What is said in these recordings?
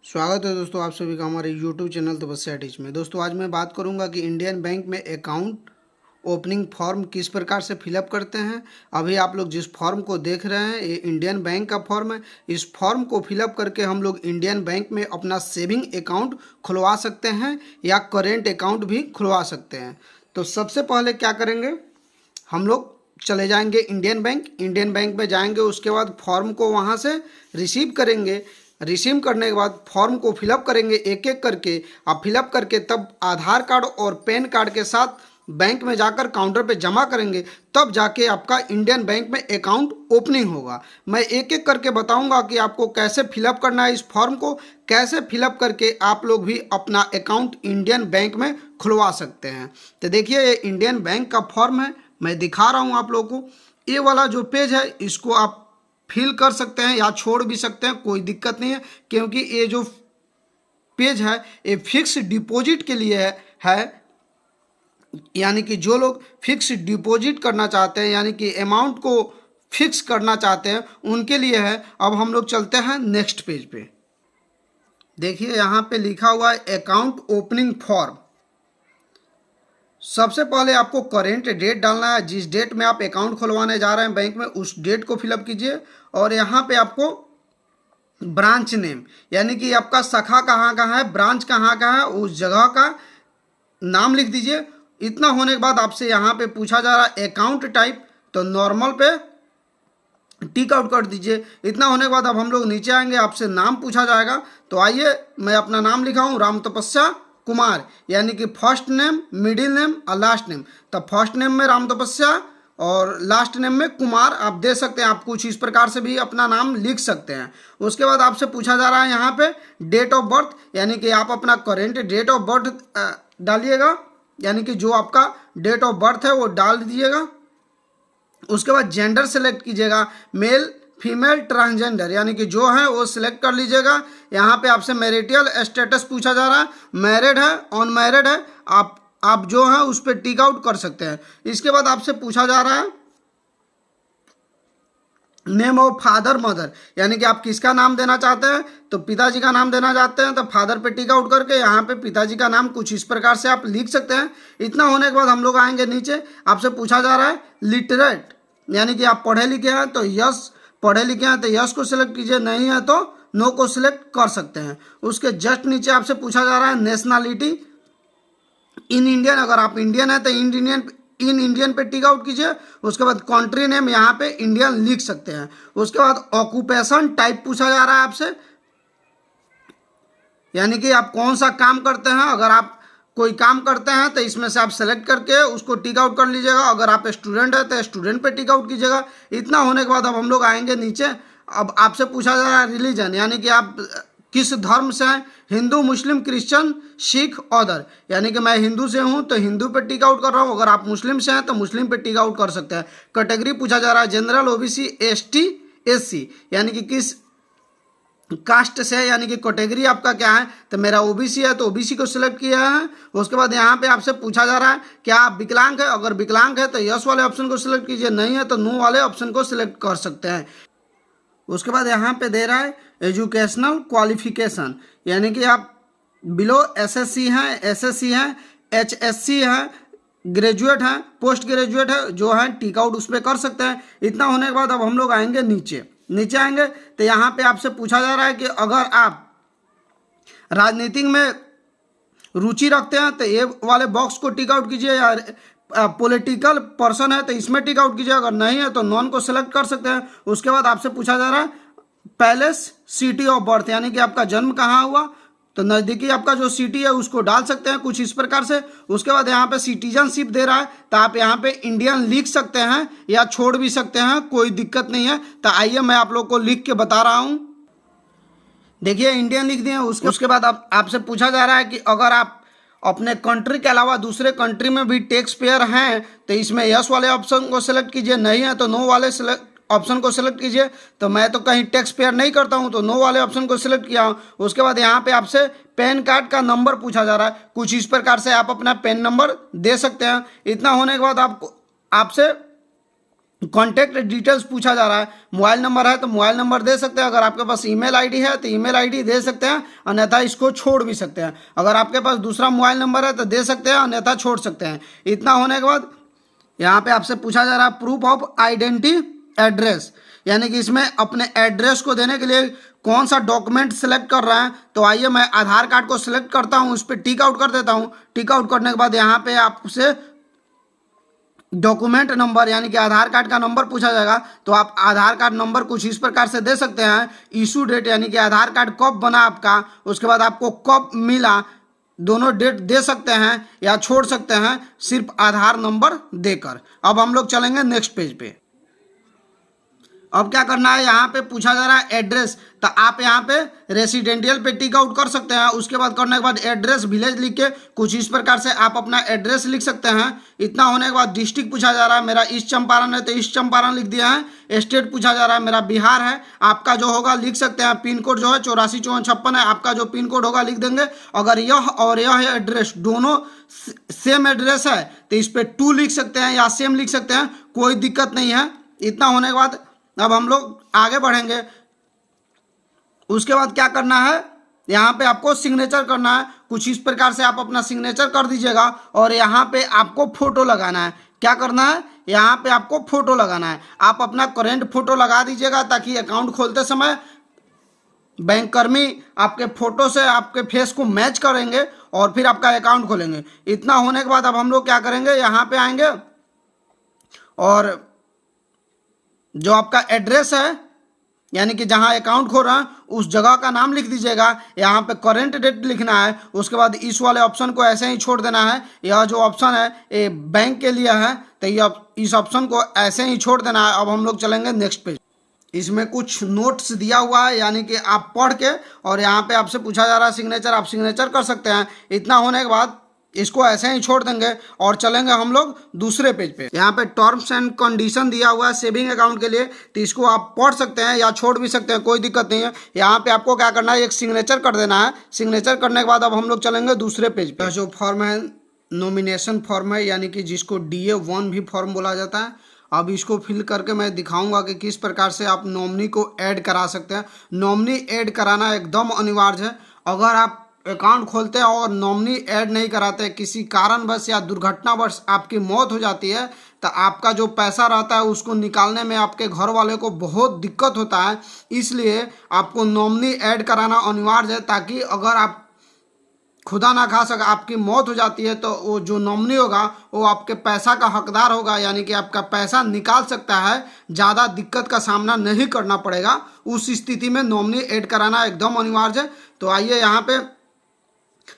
स्वागत है दोस्तों आप सभी का हमारे YouTube चैनल तपस्या टीच में। दोस्तों आज मैं बात करूंगा कि इंडियन बैंक में अकाउंट ओपनिंग फॉर्म किस प्रकार से फिलअप करते हैं। अभी आप लोग जिस फॉर्म को देख रहे हैं ये इंडियन बैंक का फॉर्म है। इस फॉर्म को फिलअप करके हम लोग इंडियन बैंक में अपना सेविंग अकाउंट खुलवा सकते हैं या करेंट अकाउंट भी खुलवा सकते हैं। तो सबसे पहले क्या करेंगे, हम लोग चले जाएंगे इंडियन बैंक में जाएंगे, उसके बाद फॉर्म को वहाँ से रिसीव करेंगे। रिसीव करने के बाद फॉर्म को फिलअप करेंगे एक एक करके। आप फिलअप करके तब आधार कार्ड और पैन कार्ड के साथ बैंक में जाकर काउंटर पे जमा करेंगे, तब जाके आपका इंडियन बैंक में अकाउंट ओपनिंग होगा। मैं एक एक करके बताऊंगा कि आपको कैसे फिलअप करना है, इस फॉर्म को कैसे फिलअप करके आप लोग भी अपना अकाउंट इंडियन बैंक में खुलवा सकते हैं। तो देखिए ये इंडियन बैंक का फॉर्म है, मैं दिखा रहा हूँ आप लोगों को। ये वाला जो पेज है इसको आप फिल कर सकते हैं या छोड़ भी सकते हैं, कोई दिक्कत नहीं है, क्योंकि ये जो पेज है ये फिक्स डिपॉजिट के लिए है। यानी कि जो लोग फिक्स डिपॉजिट करना चाहते हैं, यानी कि अमाउंट को फिक्स करना चाहते हैं, उनके लिए है। अब हम लोग चलते हैं नेक्स्ट पेज पे। देखिए यहाँ पे लिखा हुआ है अकाउंट ओपनिंग फॉर्म। सबसे पहले आपको करेंट डेट डालना है, जिस डेट में आप अकाउंट खुलवाने जा रहे हैं बैंक में उस डेट को फिलअप कीजिए। और यहाँ पे आपको ब्रांच नेम, यानी कि आपका शाखा कहाँ का है, ब्रांच कहाँ का है, उस जगह का नाम लिख दीजिए। इतना होने के बाद आपसे यहाँ पे पूछा जा रहा है अकाउंट टाइप, तो नॉर्मल पे टिक आउट कर दीजिए। इतना होने के बाद अब हम लोग नीचे आएंगे, आपसे नाम पूछा जाएगा। तो आइए मैं अपना नाम लिखा हूँ राम तपस्या कुमार, यानी कि फर्स्ट नेम, मिडिल नेम और लास्ट नेम। तो फर्स्ट नेम में राम तपस्या और लास्ट नेम में कुमार आप दे सकते हैं। आप कुछ इस प्रकार से भी अपना नाम लिख सकते हैं। उसके बाद आपसे पूछा जा रहा है यहाँ पे डेट ऑफ बर्थ, यानी कि आप अपना करेंट डेट ऑफ बर्थ डालिएगा, यानी कि जो आपका डेट ऑफ बर्थ है वो डाल दीजिएगा। उसके बाद जेंडर सेलेक्ट कीजिएगा, मेल फीमेल ट्रांसजेंडर, यानी कि जो है वो सिलेक्ट कर लीजिएगा। यहाँ पे आपसे मैरिटल स्टेटस पूछा जा रहा है, मैरिड है अनमैरिड है, आप जो है उस पर टिक आउट कर सकते हैं। इसके बाद आपसे पूछा जा रहा है नेम ऑफ फादर मदर, यानी कि आप किसका नाम देना चाहते हैं। तो पिताजी का नाम देना चाहते हैं तो फादर पे टिक आउट करके यहाँ पे पिताजी का नाम कुछ इस प्रकार से आप लिख सकते हैं। इतना होने के बाद हम लोग आएंगे नीचे, आपसे पूछा जा रहा है लिटरेट, यानी कि आप पढ़े लिखे हैं तो यस, पढ़े लिखे हैं तो यस को सिलेक्ट कीजिए, नहीं है तो नो को सिलेक्ट कर सकते हैं। उसके जस्ट नीचे आपसे पूछा जा रहा है नेशनैलिटी इन इंडियन, अगर आप इंडियन है तो इन इंडियन पे टिक आउट कीजिए। उसके बाद कंट्री नेम यहाँ पे इंडियन लिख सकते हैं। उसके बाद ऑक्यूपेशन टाइप पूछा जा रहा है आपसे, यानी कि आप कौन सा काम करते हैं। अगर आप कोई काम करते हैं तो इसमें से आप सेलेक्ट करके उसको टिक आउट कर लीजिएगा। अगर आप स्टूडेंट है तो स्टूडेंट पे टिक आउट कीजिएगा। इतना होने के बाद अब हम लोग आएंगे नीचे। अब आपसे पूछा जा रहा है रिलीजन, यानी कि आप किस धर्म से हैं, Hindu Muslim Christian Sikh other, यानी कि मैं हिंदू से हूं तो हिंदू पे टिक आउट कर रहा हूं। अगर आप मुस्लिम से हैं तो मुस्लिम पे टिक आउट कर सकते हैं। कैटेगरी पूछा जा रहा है जनरल, ओबीसी, एसटी, एससी, यानी कि किस कास्ट से है, यानी कि कैटेगरी आपका क्या है। तो मेरा ओबीसी है तो ओबीसी को सिलेक्ट किया है। उसके बाद यहाँ पे आपसे पूछा जा रहा है क्या आप विकलांग है। अगर विकलांग है तो यस वाले ऑप्शन को सिलेक्ट कीजिए, नहीं है तो नो वाले ऑप्शन को सिलेक्ट कर सकते हैं। उसके बाद यहाँ पे दे रहा है एजुकेशनल क्वालिफिकेशन, यानी कि आप बिलो एसएससी हैं, एसएससी हैं, एचएससी हैं, ग्रेजुएट हैं, पोस्ट ग्रेजुएट है, जो है टिक आउट उस पर कर सकते हैं। इतना होने के बाद अब हम लोग आएंगे नीचे आएंगे तो यहाँ पे आपसे पूछा जा रहा है कि अगर आप राजनीति में रुचि रखते हैं तो ये वाले बॉक्स को टिक आउट कीजिए, या पॉलिटिकल पर्सन है तो इसमें टिक आउट कीजिए, अगर नहीं है तो नॉन को सिलेक्ट कर सकते हैं। उसके बाद आपसे पूछा जा रहा है पैलेस सिटी ऑफ बर्थ, यानी कि आपका जन्म कहाँ हुआ, तो नज़दीकी आपका जो सिटी है उसको डाल सकते हैं कुछ इस प्रकार से। उसके बाद यहाँ पे सिटीजनशिप दे रहा है तो आप यहाँ पे इंडियन लिख सकते हैं या छोड़ भी सकते हैं, कोई दिक्कत नहीं है। तो आइए मैं आप लोग को लिख के बता रहा हूँ। देखिए इंडियन लिख दिए। उसके बाद आपसे पूछा जा रहा है कि अगर आप अपने कंट्री के अलावा दूसरे कंट्री में भी टैक्स पेयर हैं तो इसमें यस वाले ऑप्शन को सिलेक्ट कीजिए, नहीं है तो नो वाले ऑप्शन को सिलेक्ट कीजिए। तो मैं तो कहीं टैक्स पेयर नहीं करता हूं तो नो वाले ऑप्शन को सिलेक्ट किया हूं। उसके बाद यहाँ पे आपसे पैन कार्ड का नंबर पूछा जा रहा है, कुछ इस प्रकार से आप अपना पैन नंबर दे सकते हैं। इतना होने के बाद आपसे कॉन्टैक्ट डिटेल्स पूछा जा रहा है, मोबाइल नंबर है तो मोबाइल नंबर दे सकते हैं, अगर आपके पास ईमेल आईडी है तो ईमेल आईडी दे सकते हैं, अन्यथा इसको छोड़ भी सकते हैं। अगर आपके पास दूसरा मोबाइल नंबर है तो दे सकते हैं, अन्यथा छोड़ सकते हैं। इतना होने के बाद यहाँ पे आपसे पूछा जा रहा है प्रूफ ऑफ आइडेंटिटी एड्रेस, यानी कि इसमें अपने एड्रेस को देने के लिए कौन सा डॉक्यूमेंट सेलेक्ट कर रहा है। तो आइए मैं आधार कार्ड को सिलेक्ट करता हूँ, उस पर टिक आउट कर देता हूँ। टिक आउट करने के बाद यहाँ पे आपसे डॉक्यूमेंट नंबर यानी कि आधार कार्ड का नंबर पूछा जाएगा। तो आप आधार कार्ड नंबर कुछ इस प्रकार से दे सकते हैं, इशू डेट यानी कि आधार कार्ड कब बना आपका, उसके बाद आपको कब मिला, दोनों डेट दे सकते हैं या छोड़ सकते हैं सिर्फ आधार नंबर देकर। अब हम लोग चलेंगे नेक्स्ट पेज पे। अब क्या करना है, यहाँ पे पूछा जा रहा है एड्रेस, तो आप यहाँ पे रेसिडेंशियल पे टिक आउट कर सकते हैं। उसके बाद करने के बाद एड्रेस विलेज लिख के कुछ इस प्रकार से आप अपना एड्रेस लिख सकते हैं। इतना होने के बाद डिस्ट्रिक्ट पूछा जा रहा है, मेरा ईस्ट चंपारण है तो ईस्ट चंपारण लिख दिया है। स्टेट पूछा जा रहा है, मेरा बिहार है, आपका जो होगा लिख सकते हैं। पिन कोड जो है 845456 है, आपका जो पिन कोड होगा लिख देंगे। अगर यह और यह एड्रेस दोनों सेम एड्रेस है तो इस पर 2 लिख सकते हैं या सेम लिख सकते हैं, कोई दिक्कत नहीं है। इतना होने के बाद अब हम लोग आगे बढ़ेंगे। उसके बाद क्या करना है, यहाँ पे आपको सिग्नेचर करना है। कुछ इस प्रकार से आप अपना सिग्नेचर कर दीजिएगा और यहाँ पे आपको फोटो लगाना है। क्या करना है, यहाँ पे आपको फोटो लगाना है। आप अपना करेंट फोटो लगा दीजिएगा ताकि अकाउंट खोलते समय बैंक कर्मी आपके फोटो से आपके फेस को मैच करेंगे और फिर आपका अकाउंट खोलेंगे। इतना होने के बाद अब हम लोग क्या करेंगे, यहाँ पे आएंगे और जो आपका एड्रेस है यानी कि जहां अकाउंट खोल रहा है उस जगह का नाम लिख दीजिएगा। यहाँ पे करेंट डेट लिखना है। उसके बाद इस वाले ऑप्शन को ऐसे ही छोड़ देना है। यह जो ऑप्शन है ये बैंक के लिए है तो ये इस ऑप्शन को ऐसे ही छोड़ देना है। अब हम लोग चलेंगे नेक्स्ट पेज। इसमें कुछ नोट्स दिया हुआ है यानी कि आप पढ़ के और यहाँ पे आपसे पूछा जा रहा है सिग्नेचर, आप सिग्नेचर कर सकते हैं। इतना होने के बाद इसको ऐसे ही छोड़ देंगे और चलेंगे हम लोग दूसरे पेज पे। यहाँ पे टर्म्स एंड कंडीशन दिया हुआ है सेविंग अकाउंट के लिए, तो इसको आप पढ़ सकते हैं या छोड़ भी सकते हैं, कोई दिक्कत नहीं है। यहाँ पे आपको क्या करना है, एक सिग्नेचर कर देना है। सिग्नेचर करने के बाद अब हम लोग चलेंगे दूसरे पेज पे। जो फॉर्म है नॉमिनेशन फॉर्म है यानी कि जिसको DA1 भी फॉर्म बोला जाता है। अब इसको फिल करके मैं दिखाऊंगा कि किस प्रकार से आप नॉमिनी को ऐड करा सकते हैं। नॉमिनी ऐड कराना एकदम अनिवार्य है। अगर आप अकाउंट खोलते हैं और नॉमिनी ऐड नहीं कराते, किसी कारणवश या दुर्घटनावश आपकी मौत हो जाती है तो आपका जो पैसा रहता है उसको निकालने में आपके घर वाले को बहुत दिक्कत होता है। इसलिए आपको नॉमिनी ऐड कराना अनिवार्य है ताकि अगर आप खुदा ना खा सका आपकी मौत हो जाती है तो वो जो नॉमिनी होगा वो आपके पैसा का हकदार होगा, यानी कि आपका पैसा निकाल सकता है, ज़्यादा दिक्कत का सामना नहीं करना पड़ेगा। उस स्थिति में नॉमिनी ऐड कराना एकदम अनिवार्य है। तो आइए यहाँ पे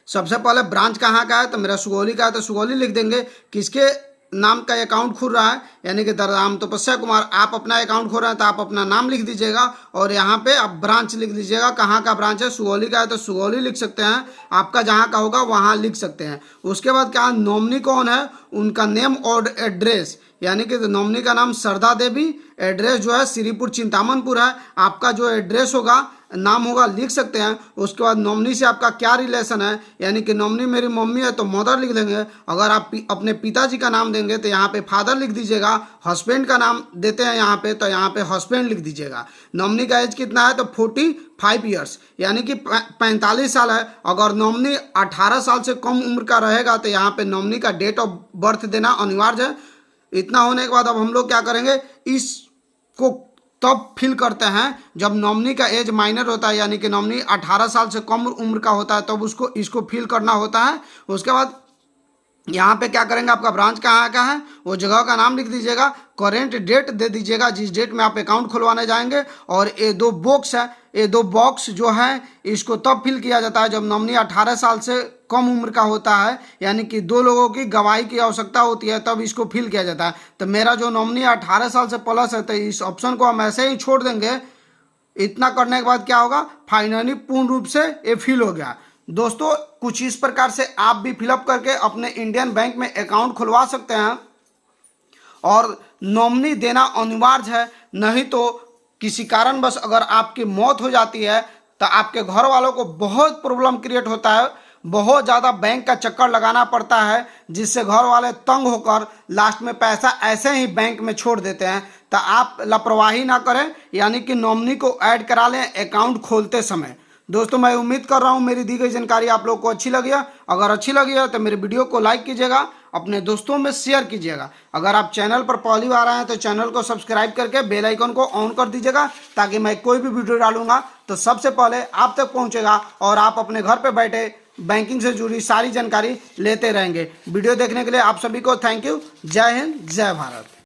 सबसे पहले ब्रांच कहाँ का है, तो मेरा सुगौली का है तो सुगौली लिख देंगे। किसके नाम का अकाउंट खुल रहा है यानी कि दरदाम तपस्या कुमार, आप अपना अकाउंट खोल रहे हैं तो आप अपना नाम लिख दीजिएगा और यहाँ पे आप ब्रांच लिख दीजिएगा। कहाँ का ब्रांच है, सुगौली का है तो सुगौली लिख सकते हैं, आपका जहाँ का होगा वहाँ लिख सकते हैं। उसके बाद क्या, नॉमिनी कौन है, उनका नेम और एड्रेस, यानी कि नॉमिनी का नाम सरदा देवी, एड्रेस जो है श्रीपुर चिंतामनपुर है। आपका जो एड्रेस होगा नाम होगा लिख सकते हैं। उसके बाद नॉमिनी से आपका क्या रिलेशन है, यानी कि नॉमिनी मेरी मम्मी है तो मदर लिख देंगे। अगर आप अपने पिताजी का नाम देंगे तो यहाँ पे फादर लिख दीजिएगा। हस्बैंड का नाम देते हैं यहाँ पे तो यहाँ पे हस्बैंड लिख दीजिएगा। नॉमिनी का एज कितना है तो 45 ईयर्स यानी कि 45 साल है। अगर नॉमिनी 18 साल से कम उम्र का रहेगा तो यहाँ पे नॉमिनी का डेट ऑफ बर्थ देना अनिवार्य है। इतना होने के बाद अब हम लोग क्या करेंगे, इसको तब फिल करते हैं जब नॉमिनी का एज माइनर होता है, यानी कि नॉमिनी 18 साल से कम उम्र का होता है तब उसको इसको फिल करना होता है। उसके बाद यहाँ पे क्या करेंगे, आपका ब्रांच कहाँ का है वो जगह का नाम लिख दीजिएगा, करेंट डेट दे दीजिएगा जिस डेट में आप अकाउंट खुलवाने जाएंगे। और ये 2 बॉक्स है, ये 2 बॉक्स जो है इसको तब फिल किया जाता है जब नॉमिनी 18 साल से कम उम्र का होता है, यानी कि 2 लोगों की गवाही की आवश्यकता होती है तब इसको फिल किया जाता है। तो मेरा जो नॉमिनी 18 साल से प्लस है तो इस ऑप्शन को हम ऐसे ही छोड़ देंगे। इतना करने के बाद क्या होगा, फाइनली पूर्ण रूप से ये फिल हो गया। दोस्तों कुछ इस प्रकार से आप भी फिलअप करके अपने इंडियन बैंक में अकाउंट खुलवा सकते हैं और नॉमिनी देना अनिवार्य है। नहीं तो किसी कारणवश अगर आपकी मौत हो जाती है तो आपके घर वालों को बहुत प्रॉब्लम क्रिएट होता है। बहुत ज़्यादा बैंक का चक्कर लगाना पड़ता है, जिससे घर वाले तंग होकर लास्ट में पैसा ऐसे ही बैंक में छोड़ देते हैं। तो आप लापरवाही ना करें, यानी कि नॉमिनी को ऐड करा लें अकाउंट खोलते समय। दोस्तों मैं उम्मीद कर रहा हूँ मेरी दी गई जानकारी आप लोग को अच्छी लगी है। अगर अच्छी लगी है तो मेरे वीडियो को लाइक कीजिएगा, अपने दोस्तों में शेयर कीजिएगा। अगर आप चैनल पर पहली बार आए हैं तो चैनल को सब्सक्राइब करके बेल आइकन को ऑन कर दीजिएगा, ताकि मैं कोई भी वीडियो डालूंगा तो सबसे पहले आप तक पहुंचेगा और आप अपने घर पे बैठे बैंकिंग से जुड़ी सारी जानकारी लेते रहेंगे। वीडियो देखने के लिए आप सभी को थैंक यू। जय हिंद, जय भारत।